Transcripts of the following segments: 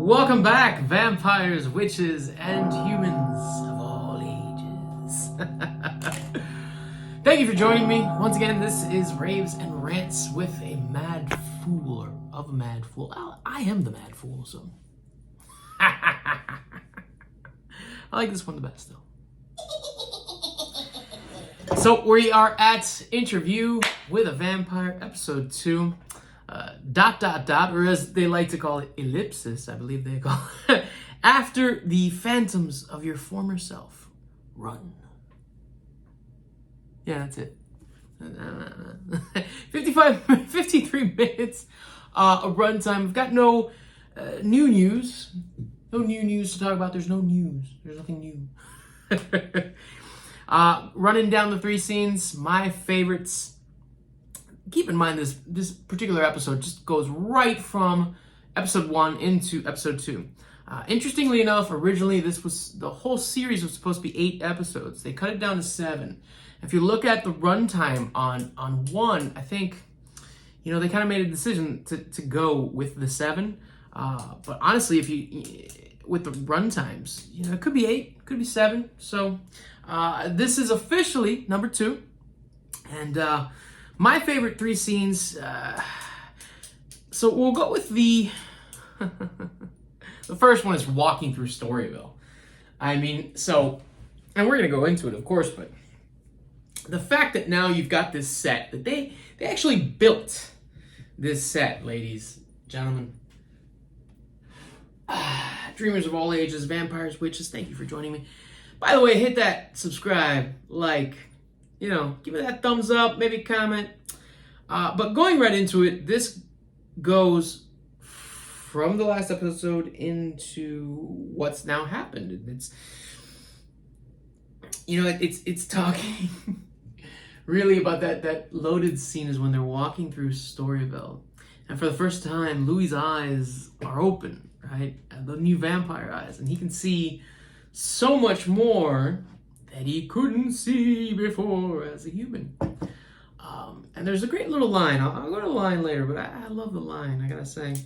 Welcome back, vampires, witches, and humans of all ages. Thank you for joining me. Once again, this is Raves and Rants with a mad fool, or of a mad fool. Well, I am the mad fool, so. I like this one the best, though. So we are at Interview with a Vampire, episode 2. ... or as they like to call it, ellipsis, I believe they call it. After the phantoms of your former self run. Yeah, that's it. 53 minutes of runtime. We've got no new news. No new news to talk about. There's no news. There's nothing new. Running down the 3 scenes, my favorites. Keep in mind this particular episode just goes right from episode 1 into episode 2. Interestingly enough, originally the whole series was supposed to be 8 episodes. They cut it down to 7. If you look at the runtime on 1, I think, they kind of made a decision to go with the 7. But honestly, with the runtimes, it could be 8, it could be 7. So this is officially number 2, and my favorite 3 scenes. So we'll go with the the first one is walking through Storyville. And we're gonna go into it, of course, but the fact that now you've got this set, that they actually built this set, ladies, gentlemen, dreamers of all ages, vampires, witches, thank you for joining me. By the way, hit that subscribe, like, give it that thumbs up, maybe comment. But going right into it, this goes from the last episode into what's now happened. It's talking really about that loaded scene is when they're walking through Storyville. And for the first time, Louis's eyes are open, right? The new vampire eyes. And he can see so much more that he couldn't see before as a human. And there's a great little line. I'll go to the line later, but I love the line, I gotta say.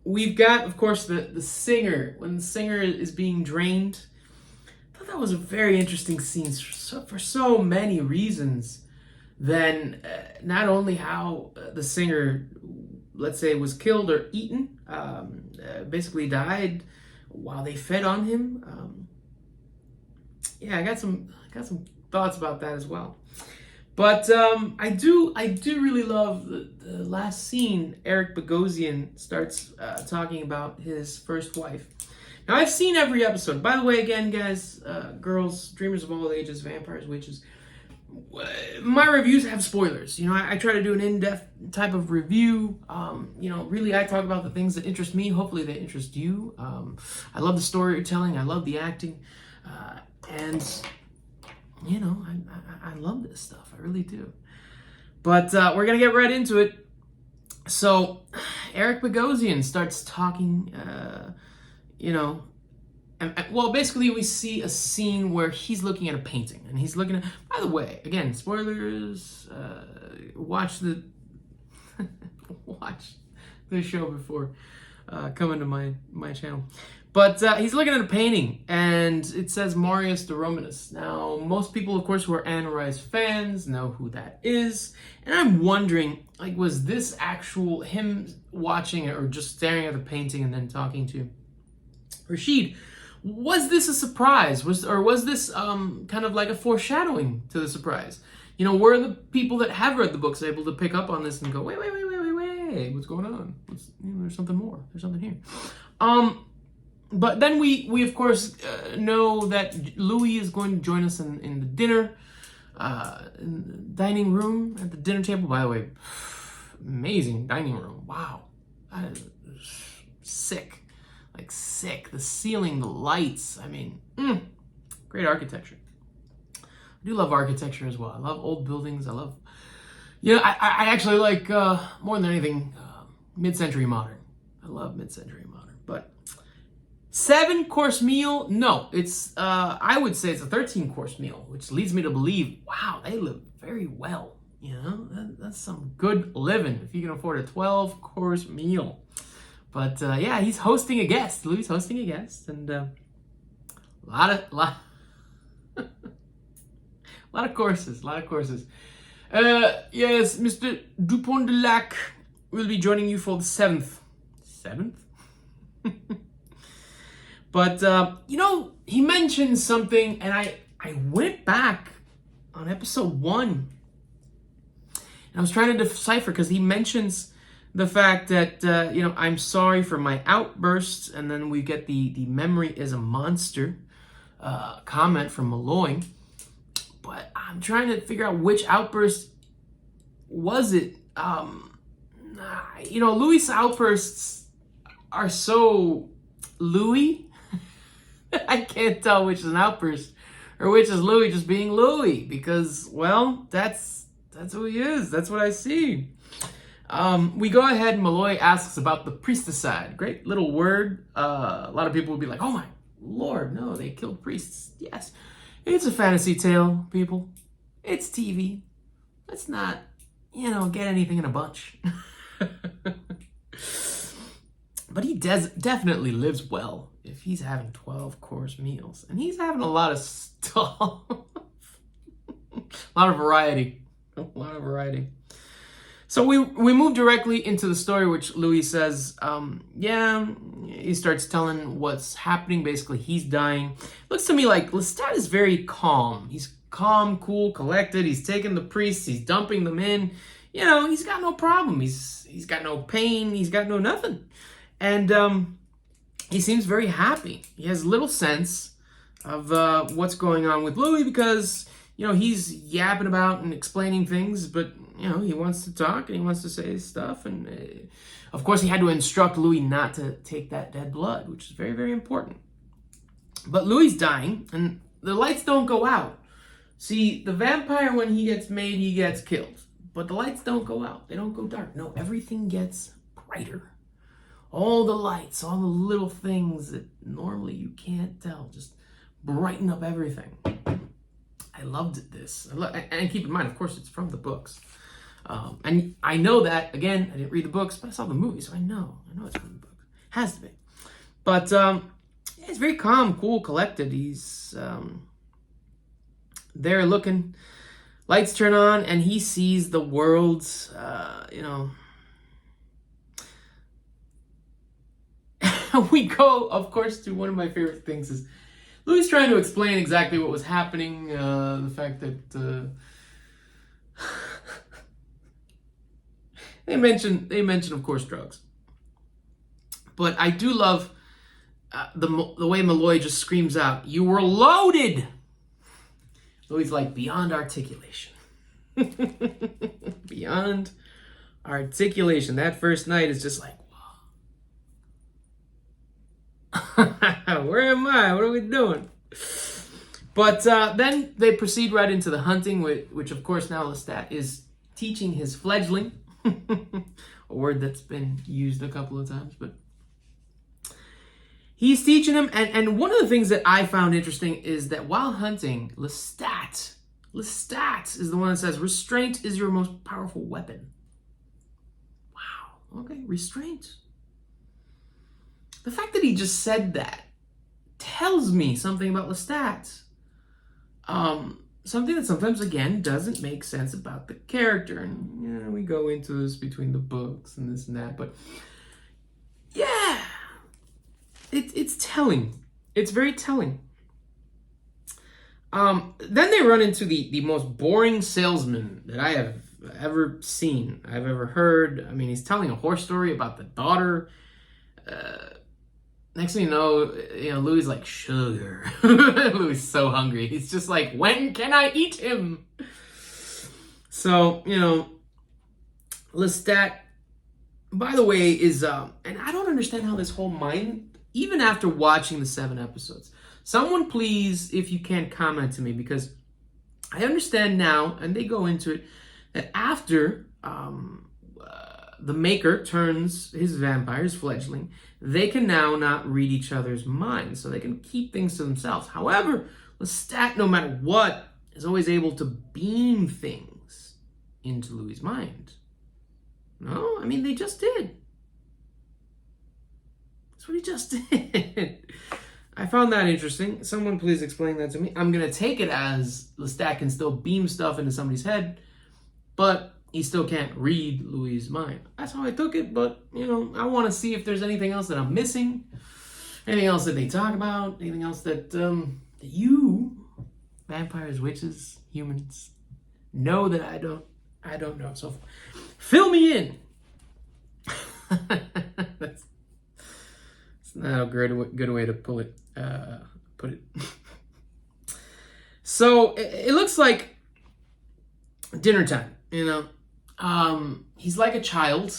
We've got, of course, the singer. When the singer is being drained, I thought that was a very interesting scene for so many reasons. Then not only how the singer, let's say, was killed or eaten, basically died while they fed on him. I got some thoughts about that as well. But I do really love the last scene. Eric Bogosian starts talking about his first wife. Now, I've seen every episode. By the way, again, guys, girls, dreamers of all ages, vampires, witches, my reviews have spoilers. I try to do an in-depth type of review. Really, I talk about the things that interest me. Hopefully, they interest you. I love the storytelling. I love the acting. And I love this stuff. I really do. But we're going to get right into it. So Eric Bogosian starts talking, basically we see a scene where he's looking at a painting. And he's looking at, by the way, again, spoilers, watch the show before coming to my channel. But he's looking at a painting, and it says Marius de Romanus. Now, most people, of course, who are Anne Rice fans know who that is. And I'm wondering, was this actual him watching it or just staring at the painting and then talking to Rashid? Was this a surprise? Was this kind of like a foreshadowing to the surprise? Were the people that have read the books able to pick up on this and go, wait, what's going on? There's something more. There's something here. But then we of course know that Louis is going to join us in the dinner, in the dining room at the dinner table. By the way, amazing dining room. Wow, that is sick, sick. The ceiling, the lights. Great architecture. I do love architecture as well. I love old buildings. I love, I actually like more than anything mid-century modern. I love mid-century modern, but. 7-course meal? No, it's I would say it's a 13-course meal, which leads me to believe, wow, they live very well. That's some good living if you can afford a 12-course meal. But yeah, he's hosting a guest. Louis hosting a guest, and a lot of courses, yes, Mr. Dupont de Lac will be joining you for the 7th. 7th? But, he mentioned something, and I went back on episode 1, and I was trying to decipher, because he mentions the fact that, I'm sorry for my outbursts, and then we get the memory is a monster comment from Molloy. But I'm trying to figure out which outburst was it. Louis' outbursts are so Louis. I can't tell which is an outburst or which is Louis just being Louis, because, well, that's who he is. That's what I see. We go ahead and Molloy asks about the priesticide. Great little word. A lot of people would be like, oh my Lord, no, they killed priests. Yes. It's a fantasy tale, people. It's TV. Let's not, get anything in a bunch. But he definitely lives well if he's having 12-course meals. And he's having a lot of stuff. A lot of variety. So we move directly into the story, which Louis says, he starts telling what's happening. Basically, he's dying. Looks to me like Lestat is very calm. He's calm, cool, collected. He's taking the priests. He's dumping them in. He's got no problem. He's got no pain. He's got no nothing. And he seems very happy. He has little sense of what's going on with Louis, because, he's yapping about and explaining things, but he wants to talk and he wants to say stuff. And of course, he had to instruct Louis not to take that dead blood, which is very, very important. But Louis dying, and the lights don't go out. See, the vampire, when he gets made, he gets killed. But the lights don't go out. They don't go dark. No, everything gets brighter. All the lights, all the little things that normally you can't tell, just brighten up everything. I loved this. And keep in mind, of course, it's from the books. And I know that, again, I didn't read the books, but I saw the movie, so I know it's from the books. Has to be. But he's very calm, cool, collected. He's there looking. Lights turn on, and he sees the world, We go, of course, to one of my favorite things is Louis trying to explain exactly what was happening. The fact that they mention, of course, drugs. But I do love the way Molloy just screams out, "You were loaded!" Louis like, beyond articulation. Beyond articulation. That first night is just like, wow. Where am I? What are we doing? But then they proceed right into the hunting, which of course now Lestat is teaching his fledgling. A word that's been used a couple of times, but he's teaching him. And one of the things that I found interesting is that while hunting, Lestat is the one that says, restraint is your most powerful weapon. Wow. Okay, restraint. The fact that he just said that tells me something about Lestat. Something that sometimes, again, doesn't make sense about the character. And we go into this between the books and this and that. But yeah, it's telling. It's very telling. Then they run into the most boring salesman that I have ever seen, I've ever heard. I mean, he's telling a horse story about the daughter. Next thing you know, Louis is like, sugar. Louis is so hungry. He's just like, when can I eat him? So, Lestat, by the way, is, and I don't understand how this whole mind, even after watching the 7 episodes, someone please, if you can, comment to me, because I understand now, and they go into it, that after the Maker turns his vampires, fledgling, they can now not read each other's minds, so they can keep things to themselves. However, Lestat, no matter what, is always able to beam things into Louis' mind. No? I mean, they just did. That's what he just did. I found that interesting. Someone please explain that to me. I'm going to take it as Lestat can still beam stuff into somebody's head, but he still can't read Louis' mind. That's how I took it, but, you know, I want to see if there's anything else that I'm missing, anything else that they talk about, anything else that you, vampires, witches, humans, know that I don't know. So fill me in. That's not a good way to put it. So it looks like dinner time, you know. He's like a child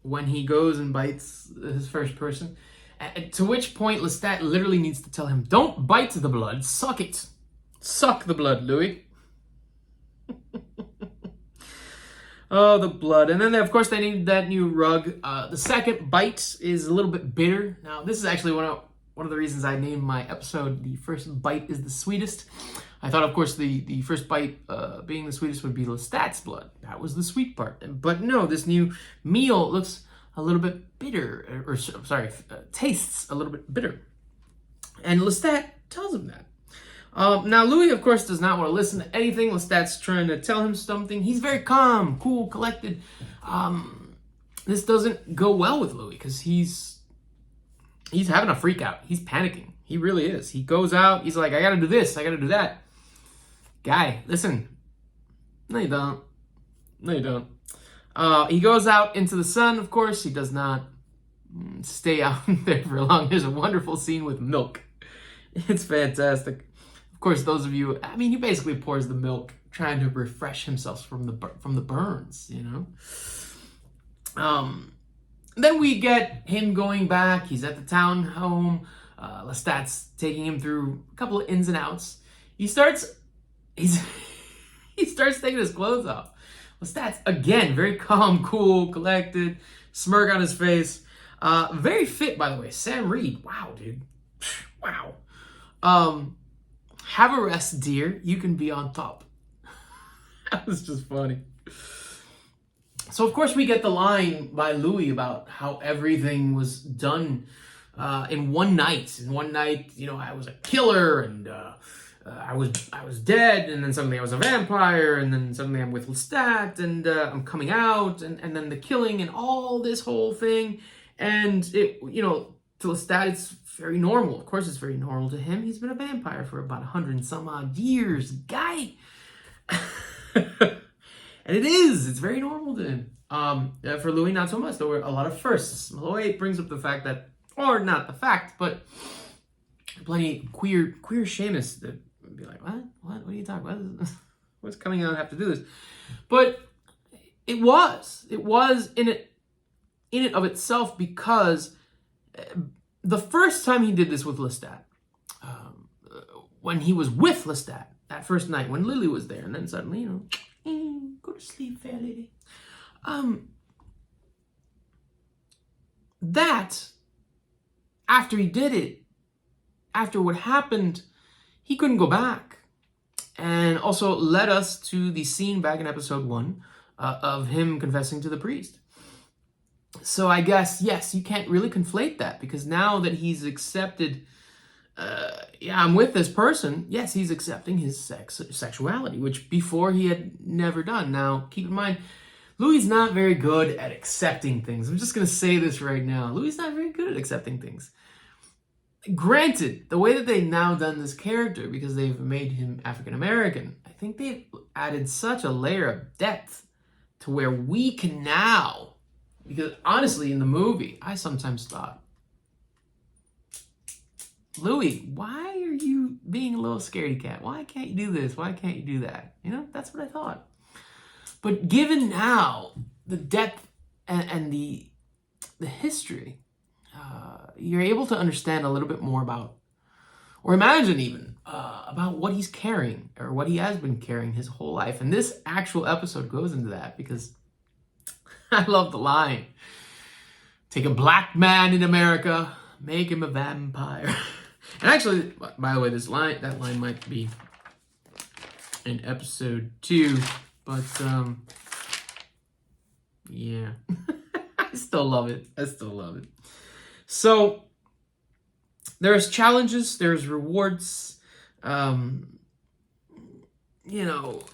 when he goes and bites his first person. To which point Lestat literally needs to tell him, "Don't bite the blood, suck it. Suck the blood, Louis." Oh, the blood. And then, of course, they need that new rug. The second bite is a little bit bitter. Now, this is actually one of the reasons I named my episode "The First Bite is the Sweetest." I thought, of course, the first bite being the sweetest would be Lestat's blood. That was the sweet part. But no, this new meal looks a little bit bitter, tastes a little bit bitter. And Lestat tells him that. Now, Louis, of course, does not want to listen to anything. Lestat's trying to tell him something. He's very calm, cool, collected. This doesn't go well with Louis because he's having a freak out. He's panicking. He really is. He goes out. He's like, "I got to do this. I got to do that." Guy, listen. No, you don't. No, you don't. He goes out into the sun, of course. He does not stay out there for long. There's a wonderful scene with milk. It's fantastic. Of course, those of you, I mean, he basically pours the milk trying to refresh himself from the burns, you know. Then we get him going back. He's at the town home. Lestat's taking him through a couple of ins and outs. He starts taking his clothes off. Lestat's, again, very calm, cool, collected, smirk on his face. Very fit, by the way. Sam Reed. Wow, dude. Wow. Have a rest, dear. You can be on top. That was just funny. So, of course, we get the line by Louis about how everything was done in one night. In one night, you know, I was a killer, and I was dead, and then suddenly I was a vampire, and then suddenly I'm with Lestat, and I'm coming out, and then the killing, and all this whole thing. And, it, you know, to Lestat, it's very normal. Of course, it's very normal to him. He's been a vampire for about 100 and some odd years. Guy! And it is. It's very normal to him. For Louis, not so much. There were a lot of firsts. Molloy brings up the fact that, or not the fact, but plenty queer Seamus that would be like, what are you talking about? What's coming out have to do this? But it was in it of itself, because the first time he did this with Lestat, when he was with Lestat, that first night when Lily was there, and then suddenly, you know, go to sleep, fair lady. That, after he did it, after what happened, he couldn't go back. And also led us to the scene back in episode 1 of him confessing to the priest. So I guess, yes, you can't really conflate that, because now that he's accepted, I'm with this person, yes, he's accepting his sexuality, which before he had never done. Now, keep in mind, Louis not very good at accepting things. I'm just going to say this right now. Louis not very good at accepting things. Granted, the way that they've now done this character, because they've made him African-American, I think they've added such a layer of depth to where we can now, because honestly, in the movie, I sometimes thought, Louis, why are you being a little scaredy cat? Why can't you do this? Why can't you do that? You know, that's what I thought. But given now the depth and the history, you're able to understand a little bit more about, or imagine even, about what he's carrying, or what he has been carrying his whole life. And this actual episode goes into that, because I love the line. Take a black man in America, make him a vampire. And actually, by the way, that line might be in episode 2, but yeah. I still love it. So there's challenges, there's rewards. You know,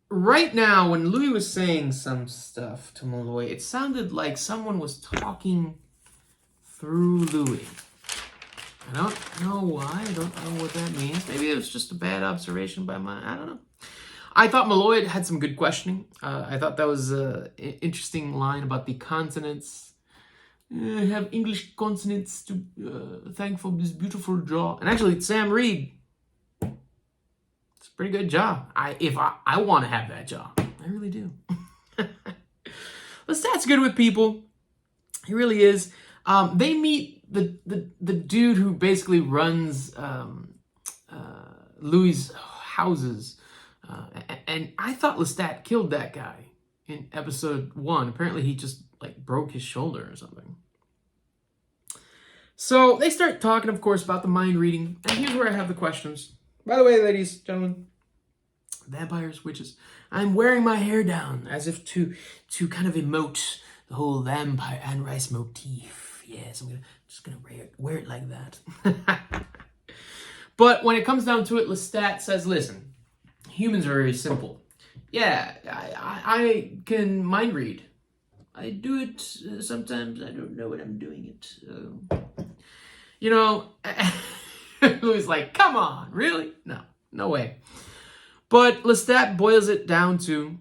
right now, when Louis was saying some stuff to Molloy, it sounded like someone was talking through Louis. I don't know why. I don't know what that means. Maybe it was just a bad observation by I don't know. I thought Molloy had some good questioning. I thought that was an interesting line about the consonants. I have English consonants to thank for this beautiful jaw. And actually, Sam Reed, it's a pretty good jaw. I want to have that jaw. I really do. Lestat's good with people. He really is. They meet the dude who basically runs Louis' houses. And I thought Lestat killed that guy in episode 1. Apparently he just like broke his shoulder or something. So they start talking, of course, about the mind reading. And here's where I have the questions. By the way, ladies, gentlemen, vampires, witches, I'm wearing my hair down as if to kind of emote the whole vampire Anne Rice motif. Yes, I'm just gonna wear it like that. But when it comes down to it, Lestat says, listen, humans are very simple. Yeah, I can mind read. I do it sometimes. I don't know when I'm doing it. You know, Louis like, come on, really? No way. But Lestat boils it down to,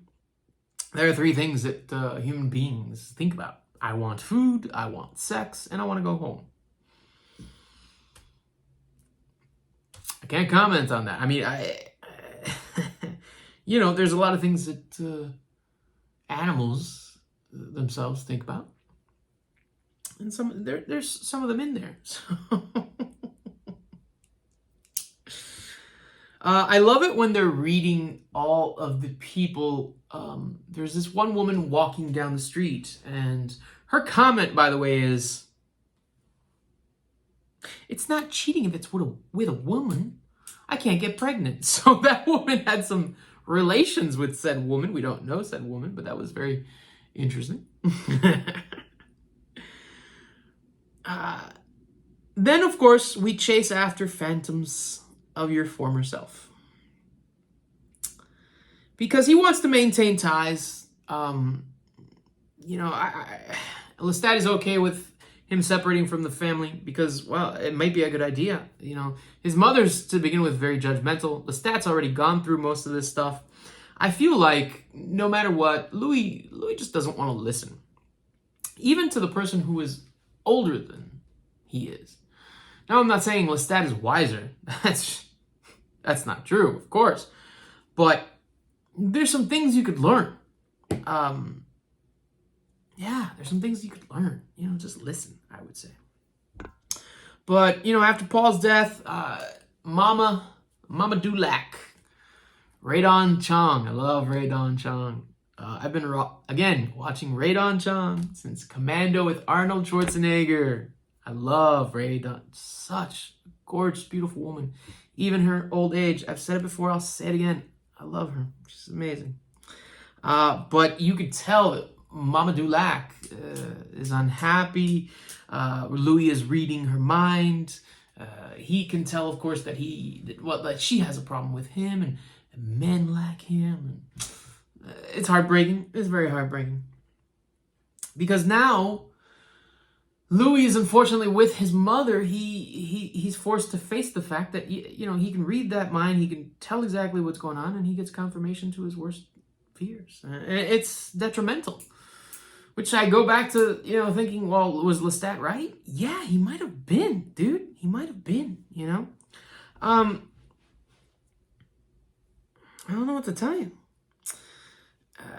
there are 3 things that human beings think about. I want food, I want sex, and I want to go home. I can't comment on that. I mean, you know, there's a lot of things that animals themselves think about. And there's some of them in there. So I love it when they're reading all of the people. There's this one woman walking down the street, and her comment, by the way, is, it's not cheating if it's with a woman. I can't get pregnant. So that woman had some relations with said woman. We don't know said woman, but that was very interesting. Then, of course, we chase after phantoms of your former self. Because he wants to maintain ties. You know, Lestat is okay with him separating from the family because, well, it might be a good idea. You know, his mother's, to begin with, very judgmental. Lestat's already gone through most of this stuff. I feel like no matter what, Louis just doesn't want to listen. Even to the person who is older than he is. Now, I'm not saying Lestat is wiser. That's not true, of course. But there's some things you could learn. Yeah, there's some things you could learn. You know, just listen, I would say. But, you know, after Paul's death, Mama Dulac, Radon Chong. I love Radon Chong. I've been, again, watching Radon Chong since Commando with Arnold Schwarzenegger. I love Radon. Such a gorgeous, beautiful woman. Even her old age. I've said it before, I'll say it again. I love her. She's amazing. But you could tell that Mama Dulac is unhappy. Louis is reading her mind. He can tell, of course, that she has a problem with him, and men like him. It's heartbreaking. It's very heartbreaking. Because now, Louis is unfortunately with his mother. He's forced to face the fact that, you know, he can read that mind. He can tell exactly what's going on, and he gets confirmation to his worst fears. It's detrimental. Which I go back to, you know, thinking, well, was Lestat right? Yeah, he might have been, dude. He might have been, you know. I don't know what to tell you.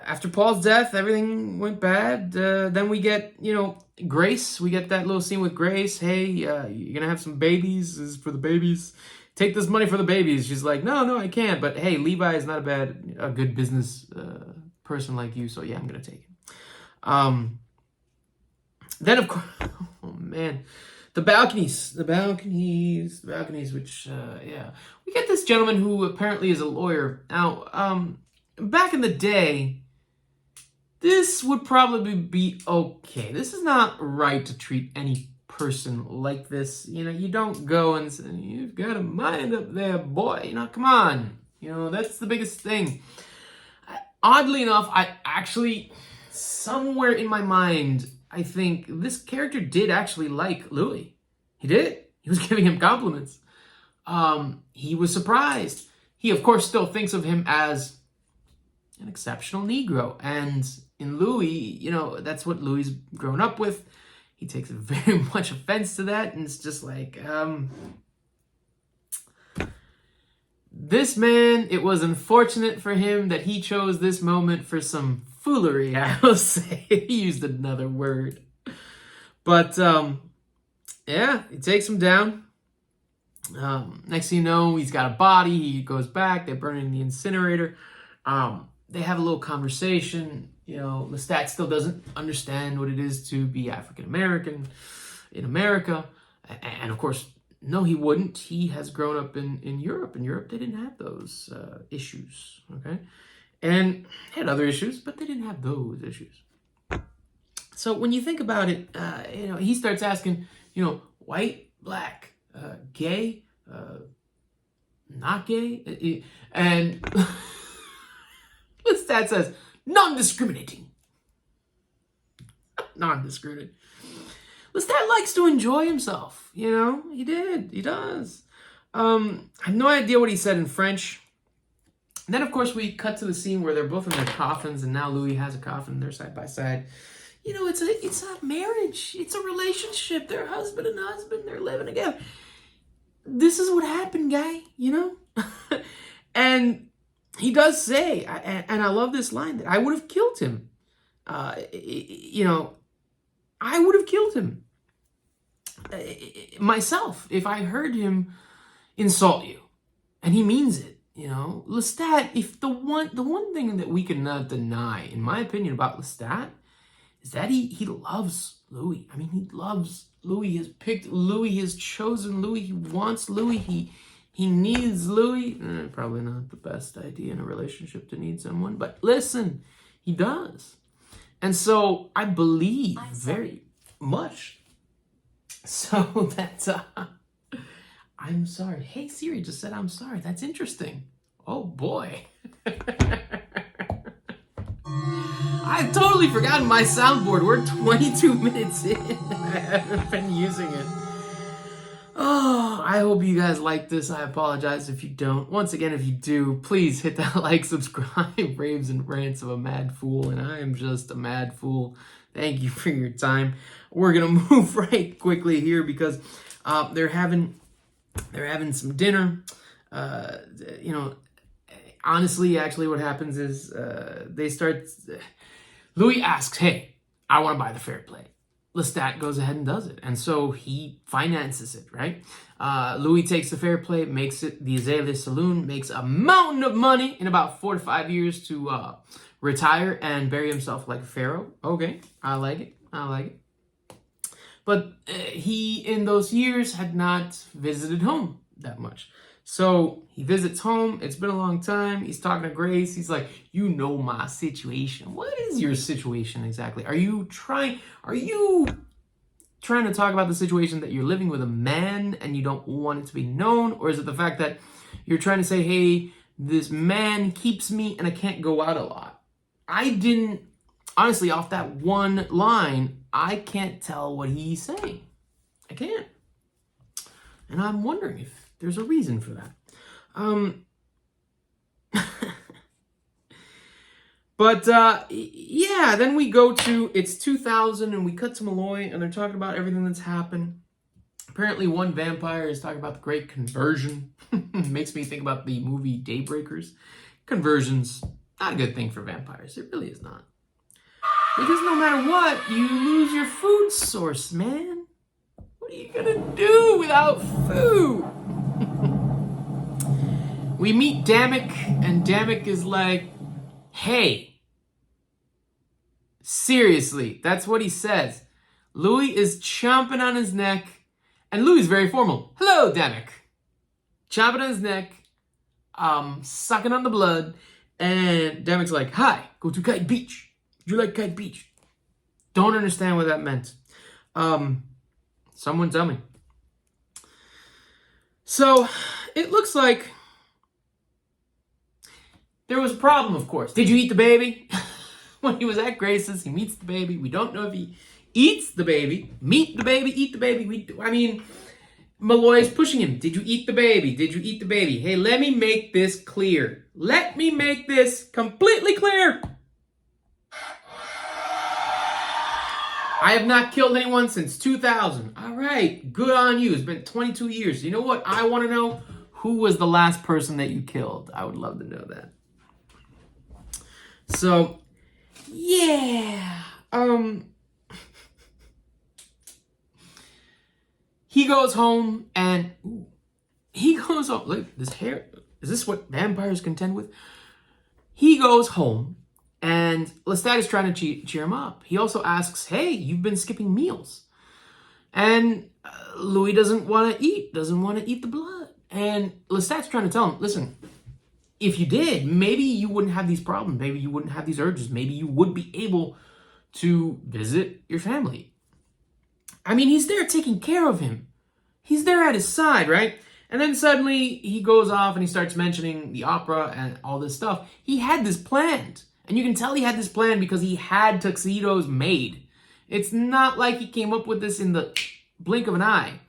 After Paul's death, everything went bad. Then we get, you know, Grace. We get that little scene with Grace. Hey, you're going to have some babies. This is for the babies. Take this money for the babies. She's like, no, I can't. But hey, Levi is not a good business person like you. So yeah, I'm going to take it. Then, of course, oh man, the balconies, which, yeah. We get this gentleman who apparently is a lawyer. Now, back in the day, this would probably be okay. This is not right to treat any person like this. You know, you don't go and say, you've got a mind up there, boy. You know, come on. You know, that's the biggest thing. Oddly enough, I actually, somewhere in my mind, I think this character did actually like Louis. He did. He was giving him compliments. He was surprised. He, of course, still thinks of him as an exceptional Negro. And in Louis, you know, that's what Louis grown up with. He takes very much offense to that. And it's just like, this man, it was unfortunate for him that he chose this moment for some foolery, I will say. He used another word. But, yeah, he takes him down. Next thing you know, he's got a body. He goes back. They burn it in the incinerator. They have a little conversation. You know, Lestat still doesn't understand what it is to be African-American in America. And, of course, no, he wouldn't. He has grown up in Europe. In Europe, they didn't have those issues, okay? And they had other issues, but they didn't have those issues. So when you think about it, you know, he starts asking, you know, white, black, gay, not gay, and Lestat says, non-discriminating. Non-discriminating. Lestat likes to enjoy himself, you know? He does. I have no idea what he said in French. And then, of course, we cut to the scene where they're both in their coffins, and now Louis has a coffin, they're side by side. You know, it's a marriage. It's a relationship. They're husband and husband. They're living together. This is what happened, guy, you know? And he does say, and I love this line, that I would have killed him. You know, I would have killed him myself if I heard him insult you. And he means it, you know? Lestat, if the one thing that we cannot deny, in my opinion, about Lestat, is that he loves Louis. I mean, he loves Louis. He has picked Louis. He has chosen Louis. He wants Louis. He needs Louis. Probably not the best idea in a relationship to need someone, but listen, he does. And so I believe very much so that I'm sorry. Hey, Siri just said I'm sorry. That's interesting. Oh, boy. I've totally forgotten my soundboard. We're 22 minutes in. I haven't been using it. Oh, I hope you guys like this. I apologize if you don't. Once again, if you do, please hit that like, subscribe. Raves and rants of a mad fool, and I am just a mad fool. Thank you for your time. We're gonna move right quickly here because they're having some dinner. You know, honestly, actually, what happens is they start. Louis asks, "Hey, I want to buy the fair play." Lestat goes ahead and does it. And so he finances it, right? Louis takes the fair play, makes it the Azalea Saloon, makes a mountain of money in about 4 to 5 years to retire and bury himself like a pharaoh. Okay, I like it. But he, in those years, had not visited home that much. So he visits home. It's been a long time. He's talking to Grace. He's like, you know my situation. What is your situation exactly? Are you trying to talk about the situation that you're living with a man and you don't want it to be known? Or is it the fact that you're trying to say, hey, this man keeps me and I can't go out a lot? I didn't, honestly, off that one line, I can't tell what he's saying. I can't. And I'm wondering if there's a reason for that. But yeah, then we go to, it's 2000 and we cut to Molloy and they're talking about everything that's happened. Apparently one vampire is talking about the Great Conversion. Makes me think about the movie Daybreakers. Conversion's not a good thing for vampires. It really is not. Because no matter what, you lose your food source, man. What are you gonna do without food? We meet Damek, and Damek is like, hey, seriously, that's what he says. Louis is chomping on his neck, and Louis is very formal. Hello, Damek. Chomping on his neck, sucking on the blood, and Damek's like, hi, go to Kite Beach. Would you like Kite Beach? Don't understand what that meant. Someone tell me. So it looks like there was a problem, of course. Did you eat the baby? When he was at Grace's, he meets the baby. We don't know if he eats the baby. Meet the baby, eat the baby. Molloy is pushing him. Did you eat the baby? Did you eat the baby? Hey, let me make this clear. Let me make this completely clear. I have not killed anyone since 2000. All right, good on you. It's been 22 years. You know what I want to know? Who was the last person that you killed? I would love to know that. So, yeah. He goes home and look, this hair. Is this what vampires contend with? He goes home and Lestat is trying to cheer him up. He also asks, hey, you've been skipping meals. And Louis doesn't want to eat the blood. And Lestat's trying to tell him, listen, if you did, maybe you wouldn't have these problems. Maybe you wouldn't have these urges. Maybe you would be able to visit your family. I mean, he's there taking care of him. He's there at his side, right? And then suddenly he goes off and he starts mentioning the opera and all this stuff. He had this planned. And you can tell he had this plan because he had tuxedos made. It's not like he came up with this in the blink of an eye.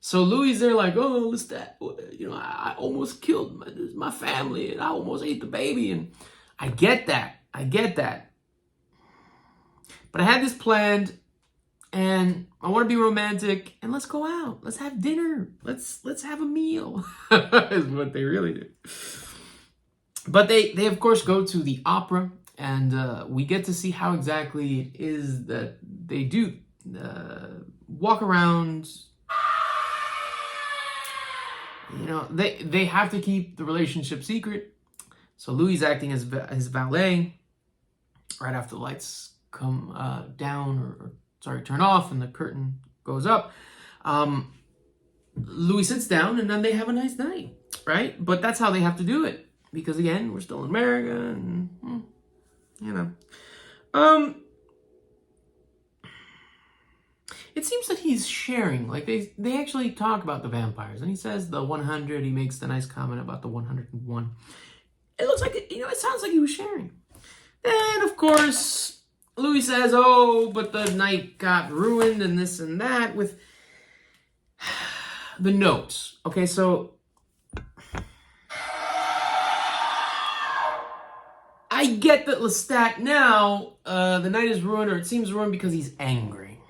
So Louis is there like, oh, Lestat, I almost killed my family and I almost ate the baby. And I get that. But I had this planned and I want to be romantic and let's go out. Let's have dinner. Let's have a meal. Is what they really do. But they of course go to the opera. And we get to see how exactly it is that they do walk around. They have to keep the relationship secret. So Louis acting as his valet. Right after the lights come down, turn off, and the curtain goes up. Louis sits down, and then they have a nice night, right? But that's how they have to do it because again, we're still in America, and. It seems that he's sharing. Like they actually talk about the vampires, and he says the 100. He makes the nice comment about the 101. It looks like it sounds like he was sharing. And of course, Louis says, "Oh, but the night got ruined, and this and that with the notes." Okay, so. I get that Lestat now, the night is ruined, or it seems ruined because he's angry.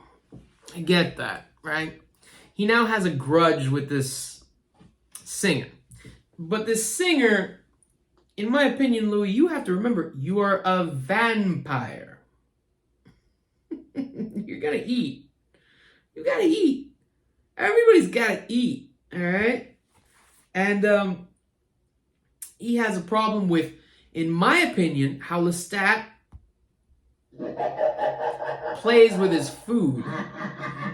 I get that, right? He now has a grudge with this singer. But this singer, in my opinion, Louis, you have to remember, you are a vampire. You're gonna eat. You gotta eat. Everybody's gotta eat, all right? And he has a problem with, in my opinion, how Lestat plays with his food.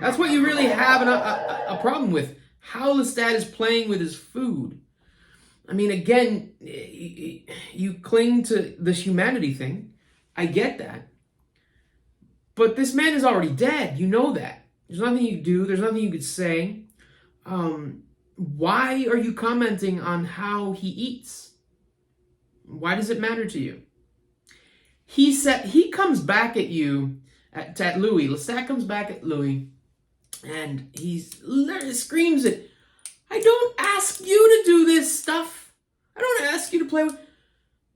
That's what you really have a problem with. How Lestat is playing with his food. I mean, again, you cling to this humanity thing. I get that. But this man is already dead. You know that. There's nothing you could do. There's nothing you could say. Why are you commenting on how he eats? Why does it matter to you? He comes back at you, at Louis. Lestat comes back at Louis, and he screams it. I don't ask you to do this stuff. I don't ask you to play with.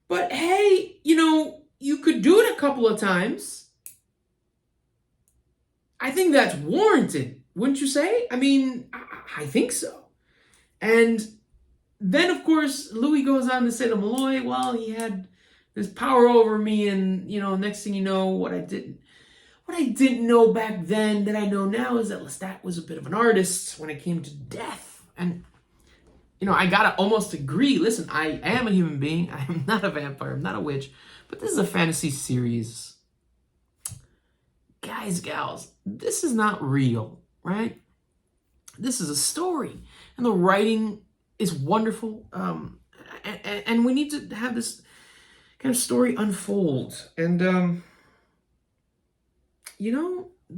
But hey, you could do it a couple of times. I think that's warranted, wouldn't you say? I mean, I think so. And then, of course, Louis goes on to say to Molloy, well, he had this power over me, and, next thing you know, what I didn't know back then that I know now is that Lestat was a bit of an artist when it came to death. And, I gotta almost agree. Listen, I am a human being. I am not a vampire. I'm not a witch. But this is a fantasy series. Guys, gals, this is not real, right? This is a story. And the writing is wonderful, and we need to have this kind of story unfold. And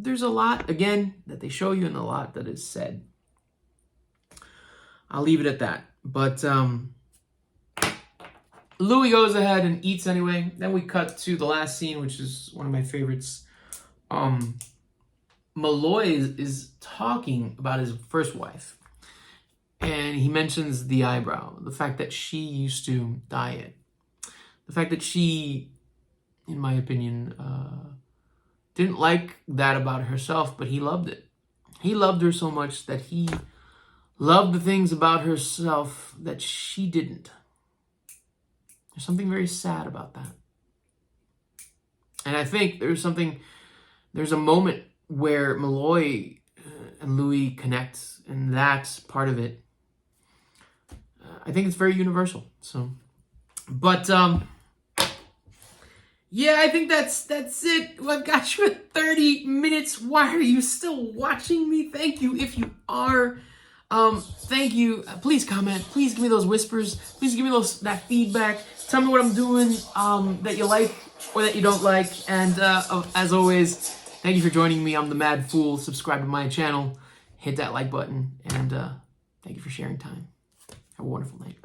there's a lot, again, that they show you and a lot that is said. I'll leave it at that. But Louis goes ahead and eats anyway. Then we cut to the last scene, which is one of my favorites. Molloy is talking about his first wife. And he mentions the eyebrow, the fact that she used to dye it. The fact that she, in my opinion, didn't like that about herself, but he loved it. He loved her so much that he loved the things about herself that she didn't. There's something very sad about that. And I think there's a moment where Molloy and Louis connect, and that's part of it. I think it's very universal. So, but yeah, I think that's it. Well, I've got you at 30 minutes. Why are you still watching me? Thank you if you are. Thank you. Please comment. Please give me those whispers. Please give me that feedback. Tell me what I'm doing that you like or that you don't like. And as always, thank you for joining me. I'm the Mad Fool. Subscribe to my channel. Hit that like button. And thank you for sharing time. Have a wonderful night.